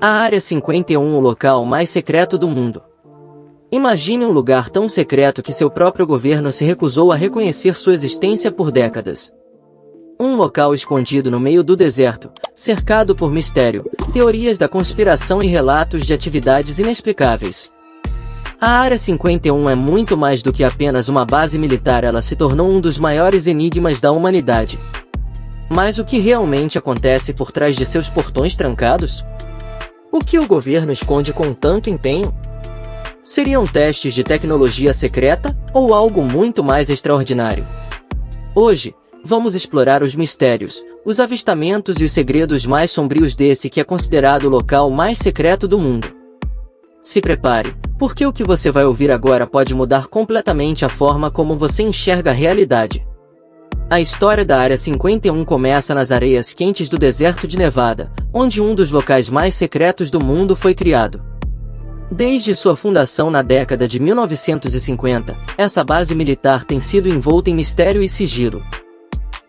A Área 51, o local mais secreto do mundo. Imagine um lugar tão secreto que seu próprio governo se recusou a reconhecer sua existência por décadas. Um local escondido no meio do deserto, cercado por mistério, teorias da conspiração e relatos de atividades inexplicáveis. A Área 51 é muito mais do que apenas uma base militar, ela se tornou um dos maiores enigmas da humanidade. Mas o que realmente acontece por trás de seus portões trancados? O que o governo esconde com tanto empenho? Seriam testes de tecnologia secreta ou algo muito mais extraordinário? Hoje, vamos explorar os mistérios, os avistamentos e os segredos mais sombrios desse que é considerado o local mais secreto do mundo. Se prepare, porque o que você vai ouvir agora pode mudar completamente a forma como você enxerga a realidade. A história da Área 51 começa nas areias quentes do deserto de Nevada, onde um dos locais mais secretos do mundo foi criado. Desde sua fundação na década de 1950, essa base militar tem sido envolta em mistério e sigilo.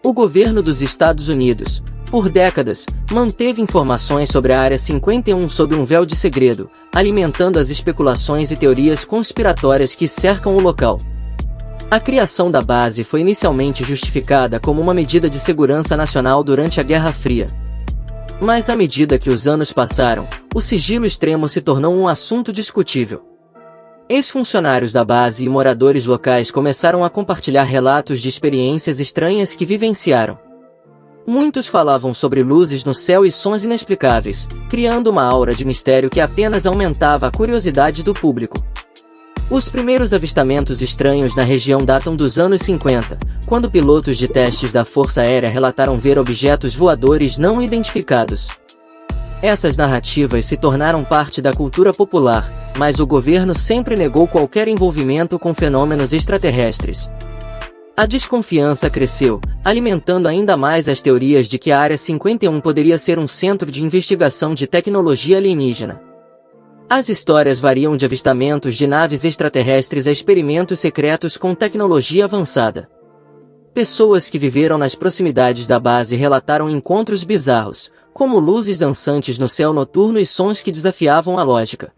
O governo dos Estados Unidos, por décadas, manteve informações sobre a Área 51 sob um véu de segredo, alimentando as especulações e teorias conspiratórias que cercam o local. A criação da base foi inicialmente justificada como uma medida de segurança nacional durante a Guerra Fria. Mas à medida que os anos passaram, o sigilo extremo se tornou um assunto discutível. Ex-funcionários da base e moradores locais começaram a compartilhar relatos de experiências estranhas que vivenciaram. Muitos falavam sobre luzes no céu e sons inexplicáveis, criando uma aura de mistério que apenas aumentava a curiosidade do público. Os primeiros avistamentos estranhos na região datam dos anos 50, quando pilotos de testes da Força Aérea relataram ver objetos voadores não identificados. Essas narrativas se tornaram parte da cultura popular, mas o governo sempre negou qualquer envolvimento com fenômenos extraterrestres. A desconfiança cresceu, alimentando ainda mais as teorias de que a Área 51 poderia ser um centro de investigação de tecnologia alienígena. As histórias variam de avistamentos de naves extraterrestres a experimentos secretos com tecnologia avançada. Pessoas que viveram nas proximidades da base relataram encontros bizarros, como luzes dançantes no céu noturno e sons que desafiavam a lógica.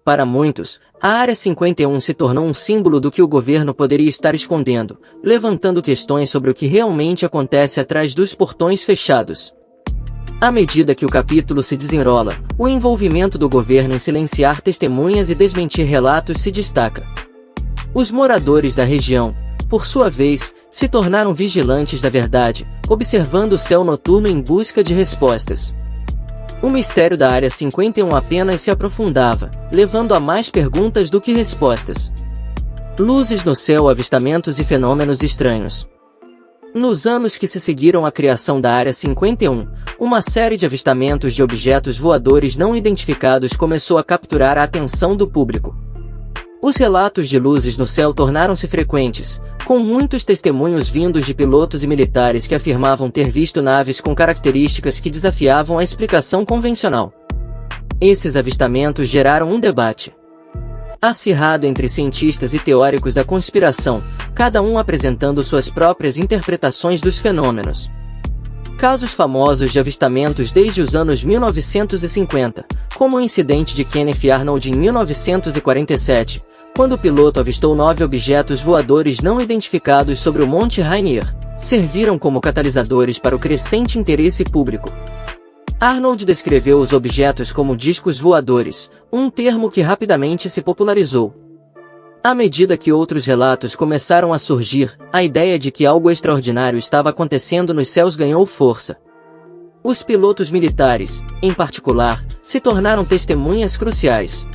Para muitos, a Área 51 se tornou um símbolo do que o governo poderia estar escondendo, levantando questões sobre o que realmente acontece atrás dos portões fechados. À medida que o capítulo se desenrola, o envolvimento do governo em silenciar testemunhas e desmentir relatos se destaca. Os moradores da região, por sua vez, se tornaram vigilantes da verdade, observando o céu noturno em busca de respostas. O mistério da Área 51 apenas se aprofundava, levando a mais perguntas do que respostas. Luzes no céu, avistamentos e fenômenos estranhos. Nos anos que se seguiram à criação da Área 51, uma série de avistamentos de objetos voadores não identificados começou a capturar a atenção do público. Os relatos de luzes no céu tornaram-se frequentes, com muitos testemunhos vindos de pilotos e militares que afirmavam ter visto naves com características que desafiavam a explicação convencional. Esses avistamentos geraram um debate acirrado entre cientistas e teóricos da conspiração, cada um apresentando suas próprias interpretações dos fenômenos. Casos famosos de avistamentos desde os anos 1950, como o incidente de Kenneth Arnold em 1947, quando o piloto avistou 9 objetos voadores não identificados sobre o Monte Rainier, serviram como catalisadores para o crescente interesse público. Arnold descreveu os objetos como discos voadores, um termo que rapidamente se popularizou. À medida que outros relatos começaram a surgir, a ideia de que algo extraordinário estava acontecendo nos céus ganhou força. Os pilotos militares, em particular, se tornaram testemunhas cruciais.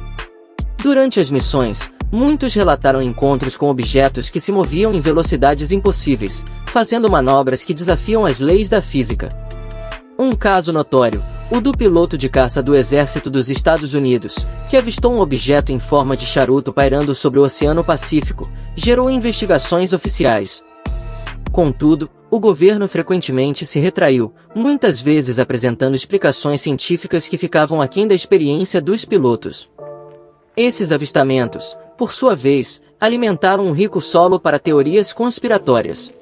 Durante as missões, muitos relataram encontros com objetos que se moviam em velocidades impossíveis, fazendo manobras que desafiam as leis da física. Um caso notório, o do piloto de caça do Exército dos Estados Unidos, que avistou um objeto em forma de charuto pairando sobre o Oceano Pacífico, gerou investigações oficiais. Contudo, o governo frequentemente se retraiu, muitas vezes apresentando explicações científicas que ficavam aquém da experiência dos pilotos. Esses avistamentos, por sua vez, alimentaram um rico solo para teorias conspiratórias.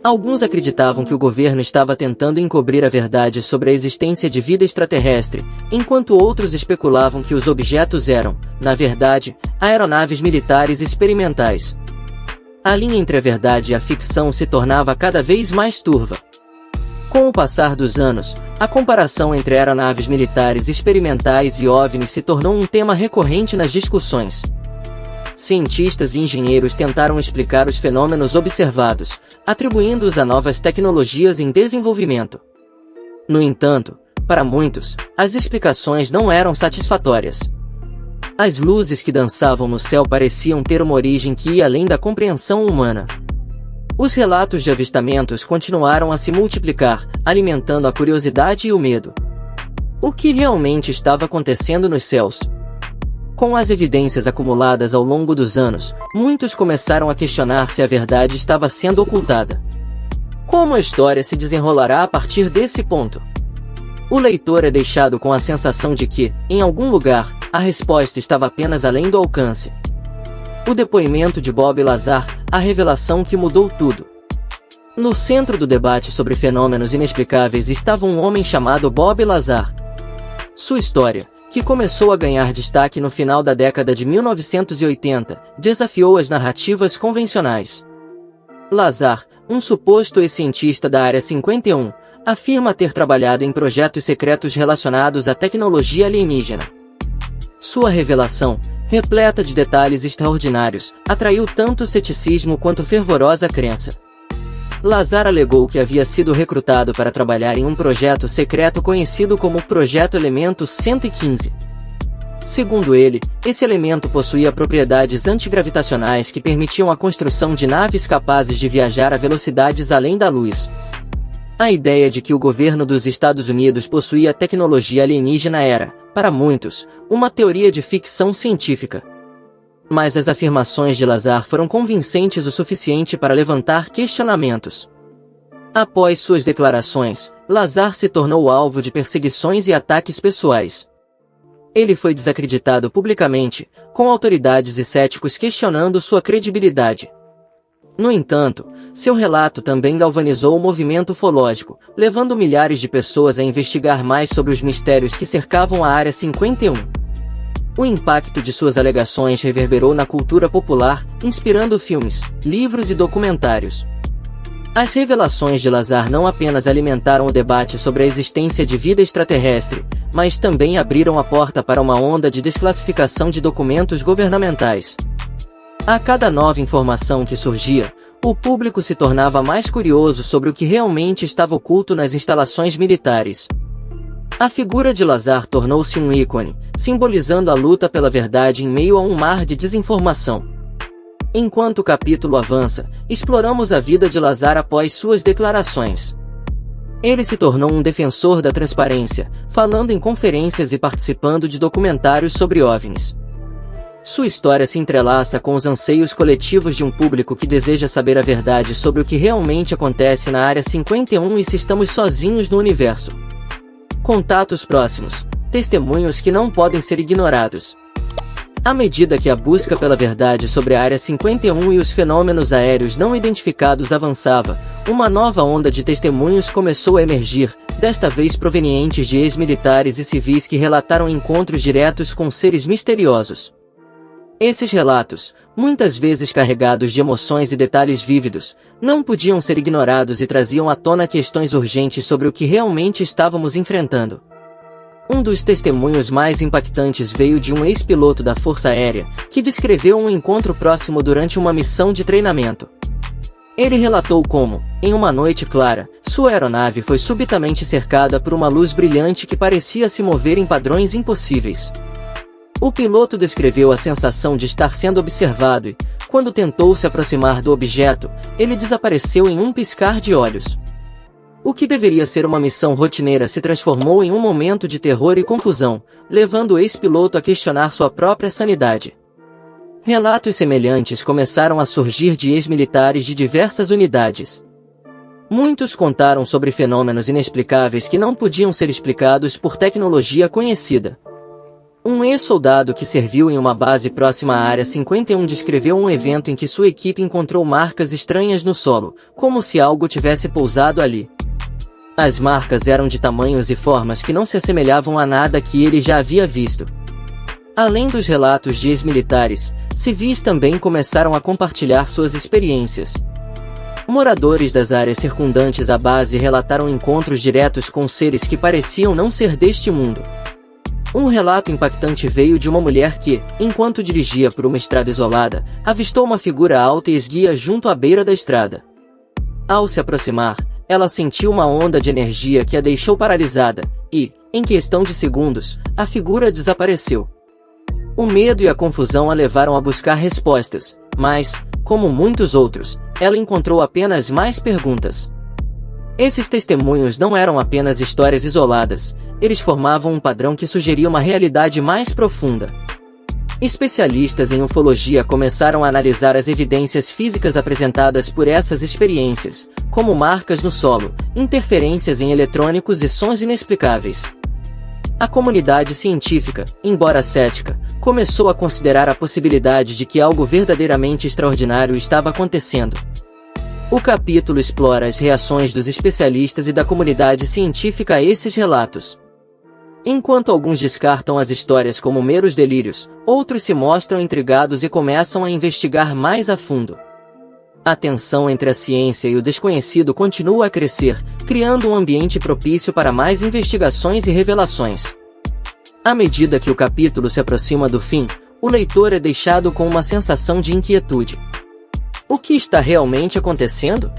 Alguns acreditavam que o governo estava tentando encobrir a verdade sobre a existência de vida extraterrestre, enquanto outros especulavam que os objetos eram, na verdade, aeronaves militares experimentais. A linha entre a verdade e a ficção se tornava cada vez mais turva. Com o passar dos anos, a comparação entre aeronaves militares experimentais e OVNIs se tornou um tema recorrente nas discussões. Cientistas e engenheiros tentaram explicar os fenômenos observados, atribuindo-os a novas tecnologias em desenvolvimento. No entanto, para muitos, as explicações não eram satisfatórias. As luzes que dançavam no céu pareciam ter uma origem que ia além da compreensão humana. Os relatos de avistamentos continuaram a se multiplicar, alimentando a curiosidade e o medo. O que realmente estava acontecendo nos céus? Com as evidências acumuladas ao longo dos anos, muitos começaram a questionar se a verdade estava sendo ocultada. Como a história se desenrolará a partir desse ponto? O leitor é deixado com a sensação de que, em algum lugar, a resposta estava apenas além do alcance. O depoimento de Bob Lazar, a revelação que mudou tudo. No centro do debate sobre fenômenos inexplicáveis estava um homem chamado Bob Lazar. Sua história, que começou a ganhar destaque no final da década de 1980, desafiou as narrativas convencionais. Lazar, um suposto ex-cientista da Área 51, afirma ter trabalhado em projetos secretos relacionados à tecnologia alienígena. Sua revelação, repleta de detalhes extraordinários, atraiu tanto ceticismo quanto fervorosa crença. Lazar alegou que havia sido recrutado para trabalhar em um projeto secreto conhecido como Projeto Elemento 115. Segundo ele, esse elemento possuía propriedades antigravitacionais que permitiam a construção de naves capazes de viajar a velocidades além da luz. A ideia de que o governo dos Estados Unidos possuía tecnologia alienígena era, para muitos, uma teoria de ficção científica. Mas as afirmações de Lazar foram convincentes o suficiente para levantar questionamentos. Após suas declarações, Lazar se tornou alvo de perseguições e ataques pessoais. Ele foi desacreditado publicamente, com autoridades e céticos questionando sua credibilidade. No entanto, seu relato também galvanizou o movimento ufológico, levando milhares de pessoas a investigar mais sobre os mistérios que cercavam a Área 51. O impacto de suas alegações reverberou na cultura popular, inspirando filmes, livros e documentários. As revelações de Lazar não apenas alimentaram o debate sobre a existência de vida extraterrestre, mas também abriram a porta para uma onda de desclassificação de documentos governamentais. A cada nova informação que surgia, o público se tornava mais curioso sobre o que realmente estava oculto nas instalações militares. A figura de Lazar tornou-se um ícone, simbolizando a luta pela verdade em meio a um mar de desinformação. Enquanto o capítulo avança, exploramos a vida de Lazar após suas declarações. Ele se tornou um defensor da transparência, falando em conferências e participando de documentários sobre OVNIs. Sua história se entrelaça com os anseios coletivos de um público que deseja saber a verdade sobre o que realmente acontece na Área 51 e se estamos sozinhos no universo. Contatos próximos, testemunhos que não podem ser ignorados. À medida que a busca pela verdade sobre a Área 51 e os fenômenos aéreos não identificados avançava, uma nova onda de testemunhos começou a emergir, desta vez provenientes de ex-militares e civis que relataram encontros diretos com seres misteriosos. Esses relatos, muitas vezes carregados de emoções e detalhes vívidos, não podiam ser ignorados e traziam à tona questões urgentes sobre o que realmente estávamos enfrentando. Um dos testemunhos mais impactantes veio de um ex-piloto da Força Aérea, que descreveu um encontro próximo durante uma missão de treinamento. Ele relatou como, em uma noite clara, sua aeronave foi subitamente cercada por uma luz brilhante que parecia se mover em padrões impossíveis. O piloto descreveu a sensação de estar sendo observado e, quando tentou se aproximar do objeto, ele desapareceu em um piscar de olhos. O que deveria ser uma missão rotineira se transformou em um momento de terror e confusão, levando o ex-piloto a questionar sua própria sanidade. Relatos semelhantes começaram a surgir de ex-militares de diversas unidades. Muitos contaram sobre fenômenos inexplicáveis que não podiam ser explicados por tecnologia conhecida. Um ex-soldado que serviu em uma base próxima à Área 51 descreveu um evento em que sua equipe encontrou marcas estranhas no solo, como se algo tivesse pousado ali. As marcas eram de tamanhos e formas que não se assemelhavam a nada que ele já havia visto. Além dos relatos de ex-militares, civis também começaram a compartilhar suas experiências. Moradores das áreas circundantes à base relataram encontros diretos com seres que pareciam não ser deste mundo. Um relato impactante veio de uma mulher que, enquanto dirigia por uma estrada isolada, avistou uma figura alta e esguia junto à beira da estrada. Ao se aproximar, ela sentiu uma onda de energia que a deixou paralisada, e, em questão de segundos, a figura desapareceu. O medo e a confusão a levaram a buscar respostas, mas, como muitos outros, ela encontrou apenas mais perguntas. Esses testemunhos não eram apenas histórias isoladas, eles formavam um padrão que sugeria uma realidade mais profunda. Especialistas em ufologia começaram a analisar as evidências físicas apresentadas por essas experiências, como marcas no solo, interferências em eletrônicos e sons inexplicáveis. A comunidade científica, embora cética, começou a considerar a possibilidade de que algo verdadeiramente extraordinário estava acontecendo. O capítulo explora as reações dos especialistas e da comunidade científica a esses relatos. Enquanto alguns descartam as histórias como meros delírios, outros se mostram intrigados e começam a investigar mais a fundo. A tensão entre a ciência e o desconhecido continua a crescer, criando um ambiente propício para mais investigações e revelações. À medida que o capítulo se aproxima do fim, o leitor é deixado com uma sensação de inquietude. O que está realmente acontecendo?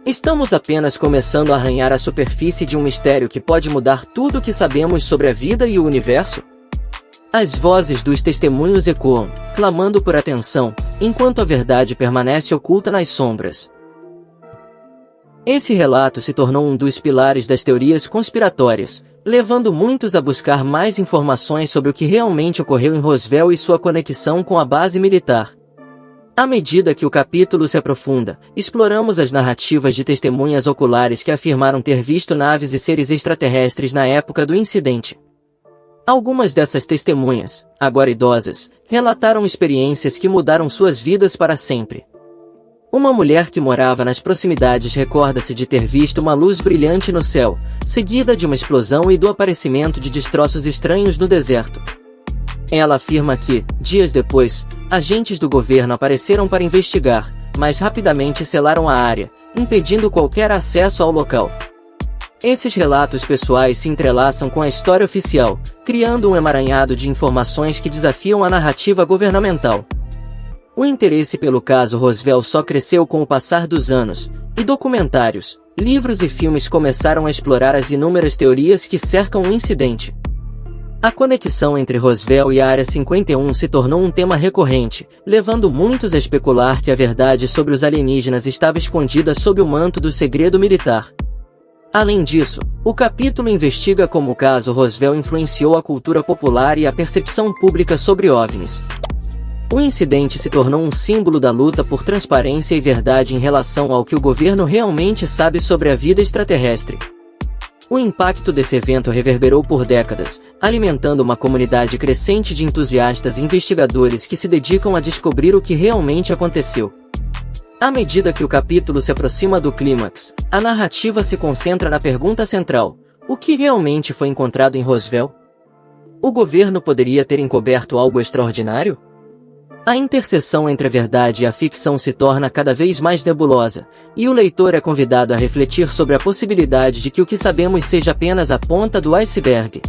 Estamos apenas começando a arranhar a superfície de um mistério que pode mudar tudo o que sabemos sobre a vida e o universo? As vozes dos testemunhos ecoam, clamando por atenção, enquanto a verdade permanece oculta nas sombras. Esse relato se tornou um dos pilares das teorias conspiratórias, levando muitos a buscar mais informações sobre o que realmente ocorreu em Roswell e sua conexão com a base militar. À medida que o capítulo se aprofunda, exploramos as narrativas de testemunhas oculares que afirmaram ter visto naves e seres extraterrestres na época do incidente. Algumas dessas testemunhas, agora idosas, relataram experiências que mudaram suas vidas para sempre. Uma mulher que morava nas proximidades recorda-se de ter visto uma luz brilhante no céu, seguida de uma explosão e do aparecimento de destroços estranhos no deserto. Ela afirma que, dias depois, agentes do governo apareceram para investigar, mas rapidamente selaram a área, impedindo qualquer acesso ao local. Esses relatos pessoais se entrelaçam com a história oficial, criando um emaranhado de informações que desafiam a narrativa governamental. O interesse pelo caso Roswell só cresceu com o passar dos anos, e documentários, livros e filmes começaram a explorar as inúmeras teorias que cercam o incidente. A conexão entre Roswell e a Área 51 se tornou um tema recorrente, levando muitos a especular que a verdade sobre os alienígenas estava escondida sob o manto do segredo militar. Além disso, o capítulo investiga como o caso Roswell influenciou a cultura popular e a percepção pública sobre OVNIs. O incidente se tornou um símbolo da luta por transparência e verdade em relação ao que o governo realmente sabe sobre a vida extraterrestre. O impacto desse evento reverberou por décadas, alimentando uma comunidade crescente de entusiastas e investigadores que se dedicam a descobrir o que realmente aconteceu. À medida que o capítulo se aproxima do clímax, a narrativa se concentra na pergunta central: o que realmente foi encontrado em Roswell? O governo poderia ter encoberto algo extraordinário? A interseção entre a verdade e a ficção se torna cada vez mais nebulosa, e o leitor é convidado a refletir sobre a possibilidade de que o que sabemos seja apenas a ponta do iceberg.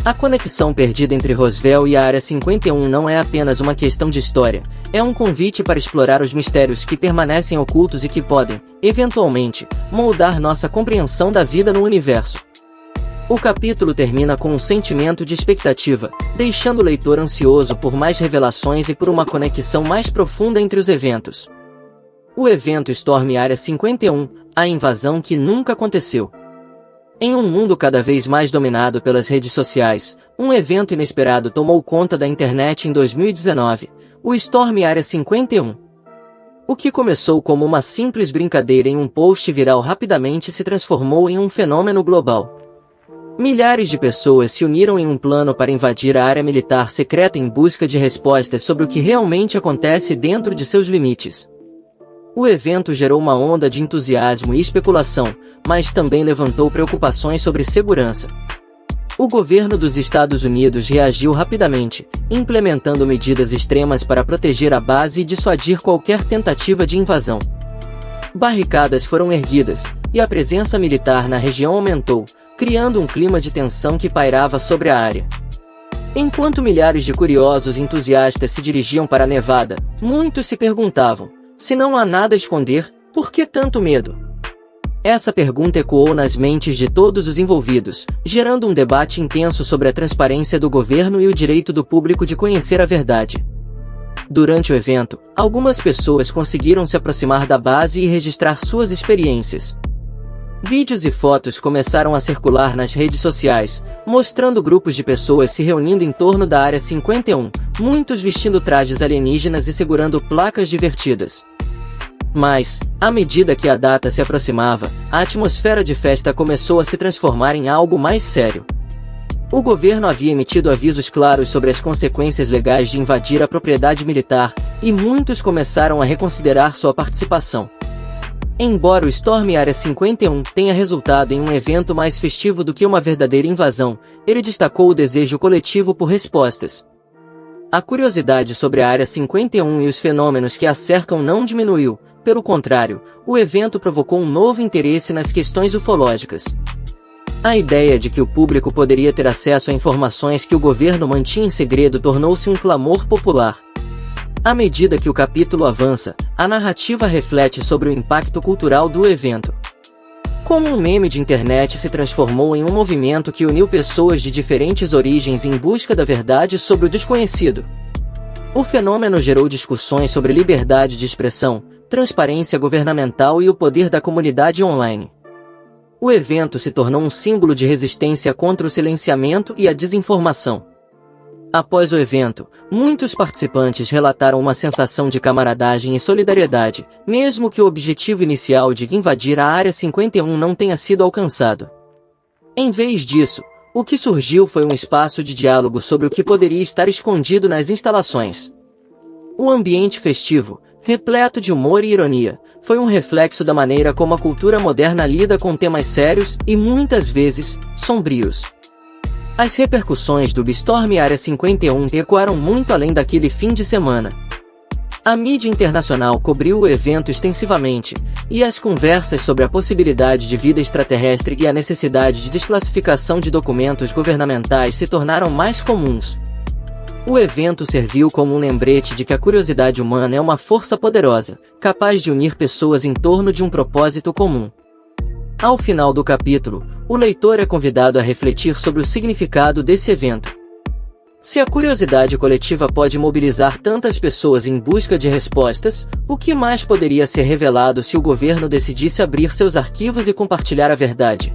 A conexão perdida entre Roswell e a Área 51 não é apenas uma questão de história, é um convite para explorar os mistérios que permanecem ocultos e que podem, eventualmente, moldar nossa compreensão da vida no universo. O capítulo termina com um sentimento de expectativa, deixando o leitor ansioso por mais revelações e por uma conexão mais profunda entre os eventos. O evento Storm Área 51, a invasão que nunca aconteceu. Em um mundo cada vez mais dominado pelas redes sociais, um evento inesperado tomou conta da internet em 2019, o Storm Área 51. O que começou como uma simples brincadeira em um post viral rapidamente se transformou em um fenômeno global. Milhares de pessoas se uniram em um plano para invadir a área militar secreta em busca de respostas sobre o que realmente acontece dentro de seus limites. O evento gerou uma onda de entusiasmo e especulação, mas também levantou preocupações sobre segurança. O governo dos Estados Unidos reagiu rapidamente, implementando medidas extremas para proteger a base e dissuadir qualquer tentativa de invasão. Barricadas foram erguidas, e a presença militar na região aumentou, criando um clima de tensão que pairava sobre a área. Enquanto milhares de curiosos e entusiastas se dirigiam para Nevada, muitos se perguntavam: se não há nada a esconder, por que tanto medo? Essa pergunta ecoou nas mentes de todos os envolvidos, gerando um debate intenso sobre a transparência do governo e o direito do público de conhecer a verdade. Durante o evento, algumas pessoas conseguiram se aproximar da base e registrar suas experiências. Vídeos e fotos começaram a circular nas redes sociais, mostrando grupos de pessoas se reunindo em torno da Área 51, muitos vestindo trajes alienígenas e segurando placas divertidas. Mas, à medida que a data se aproximava, a atmosfera de festa começou a se transformar em algo mais sério. O governo havia emitido avisos claros sobre as consequências legais de invadir a propriedade militar, e muitos começaram a reconsiderar sua participação. Embora o Storm Área 51 tenha resultado em um evento mais festivo do que uma verdadeira invasão, ele destacou o desejo coletivo por respostas. A curiosidade sobre a Área 51 e os fenômenos que a cercam não diminuiu, pelo contrário, o evento provocou um novo interesse nas questões ufológicas. A ideia de que o público poderia ter acesso a informações que o governo mantinha em segredo tornou-se um clamor popular. À medida que o capítulo avança, a narrativa reflete sobre o impacto cultural do evento. Como um meme de internet se transformou em um movimento que uniu pessoas de diferentes origens em busca da verdade sobre o desconhecido. O fenômeno gerou discussões sobre liberdade de expressão, transparência governamental e o poder da comunidade online. O evento se tornou um símbolo de resistência contra o silenciamento e a desinformação. Após o evento, muitos participantes relataram uma sensação de camaradagem e solidariedade, mesmo que o objetivo inicial de invadir a Área 51 não tenha sido alcançado. Em vez disso, o que surgiu foi um espaço de diálogo sobre o que poderia estar escondido nas instalações. O ambiente festivo, repleto de humor e ironia, foi um reflexo da maneira como a cultura moderna lida com temas sérios e, muitas vezes, sombrios. As repercussões do Storm Área 51 ecoaram muito além daquele fim de semana. A mídia internacional cobriu o evento extensivamente, e as conversas sobre a possibilidade de vida extraterrestre e a necessidade de desclassificação de documentos governamentais se tornaram mais comuns. O evento serviu como um lembrete de que a curiosidade humana é uma força poderosa, capaz de unir pessoas em torno de um propósito comum. Ao final do capítulo, o leitor é convidado a refletir sobre o significado desse evento. Se a curiosidade coletiva pode mobilizar tantas pessoas em busca de respostas, o que mais poderia ser revelado se o governo decidisse abrir seus arquivos e compartilhar a verdade?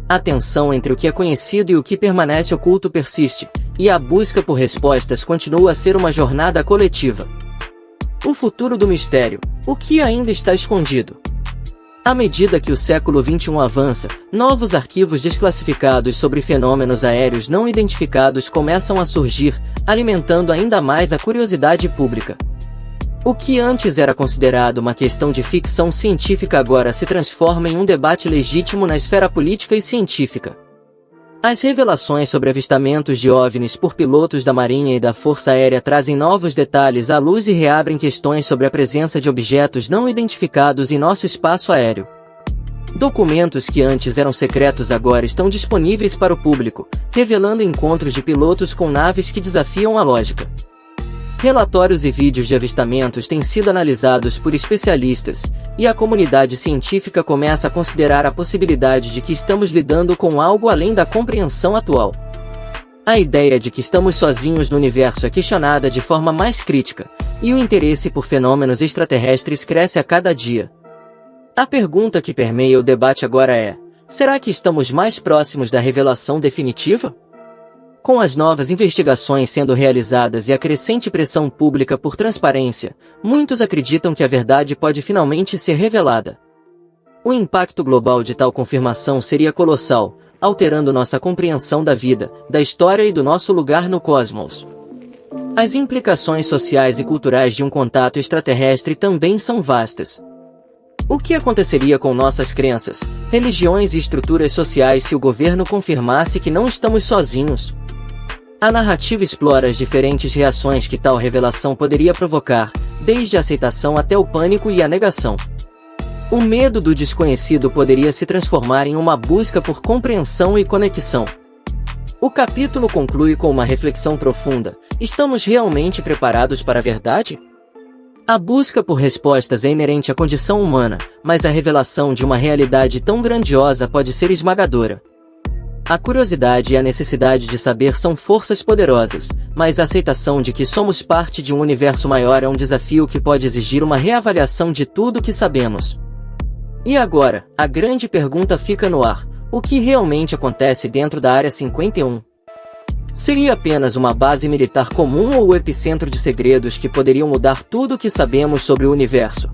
A tensão entre o que é conhecido e o que permanece oculto persiste, e a busca por respostas continua a ser uma jornada coletiva. O futuro do mistério, o que ainda está escondido? À medida que o século XXI avança, novos arquivos desclassificados sobre fenômenos aéreos não identificados começam a surgir, alimentando ainda mais a curiosidade pública. O que antes era considerado uma questão de ficção científica agora se transforma em um debate legítimo na esfera política e científica. As revelações sobre avistamentos de OVNIs por pilotos da Marinha e da Força Aérea trazem novos detalhes à luz e reabrem questões sobre a presença de objetos não identificados em nosso espaço aéreo. Documentos que antes eram secretos agora estão disponíveis para o público, revelando encontros de pilotos com naves que desafiam a lógica. Relatórios e vídeos de avistamentos têm sido analisados por especialistas, e a comunidade científica começa a considerar a possibilidade de que estamos lidando com algo além da compreensão atual. A ideia de que estamos sozinhos no universo é questionada de forma mais crítica, e o interesse por fenômenos extraterrestres cresce a cada dia. A pergunta que permeia o debate agora é: será que estamos mais próximos da revelação definitiva? Com as novas investigações sendo realizadas e a crescente pressão pública por transparência, muitos acreditam que a verdade pode finalmente ser revelada. O impacto global de tal confirmação seria colossal, alterando nossa compreensão da vida, da história e do nosso lugar no cosmos. As implicações sociais e culturais de um contato extraterrestre também são vastas. O que aconteceria com nossas crenças, religiões e estruturas sociais se o governo confirmasse que não estamos sozinhos? A narrativa explora as diferentes reações que tal revelação poderia provocar, desde a aceitação até o pânico e a negação. O medo do desconhecido poderia se transformar em uma busca por compreensão e conexão. O capítulo conclui com uma reflexão profunda: estamos realmente preparados para a verdade? A busca por respostas é inerente à condição humana, mas a revelação de uma realidade tão grandiosa pode ser esmagadora. A curiosidade e a necessidade de saber são forças poderosas, mas a aceitação de que somos parte de um universo maior é um desafio que pode exigir uma reavaliação de tudo o que sabemos. E agora, a grande pergunta fica no ar: o que realmente acontece dentro da Área 51? Seria apenas uma base militar comum ou o epicentro de segredos que poderiam mudar tudo o que sabemos sobre o universo?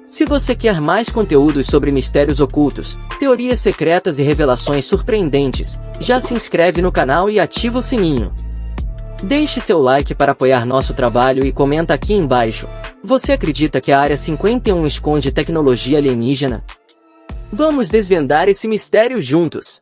Se você quer mais conteúdos sobre mistérios ocultos, teorias secretas e revelações surpreendentes, já se inscreve no canal e ativa o sininho. Deixe seu like para apoiar nosso trabalho e comenta aqui embaixo: você acredita que a Área 51 esconde tecnologia alienígena? Vamos desvendar esse mistério juntos!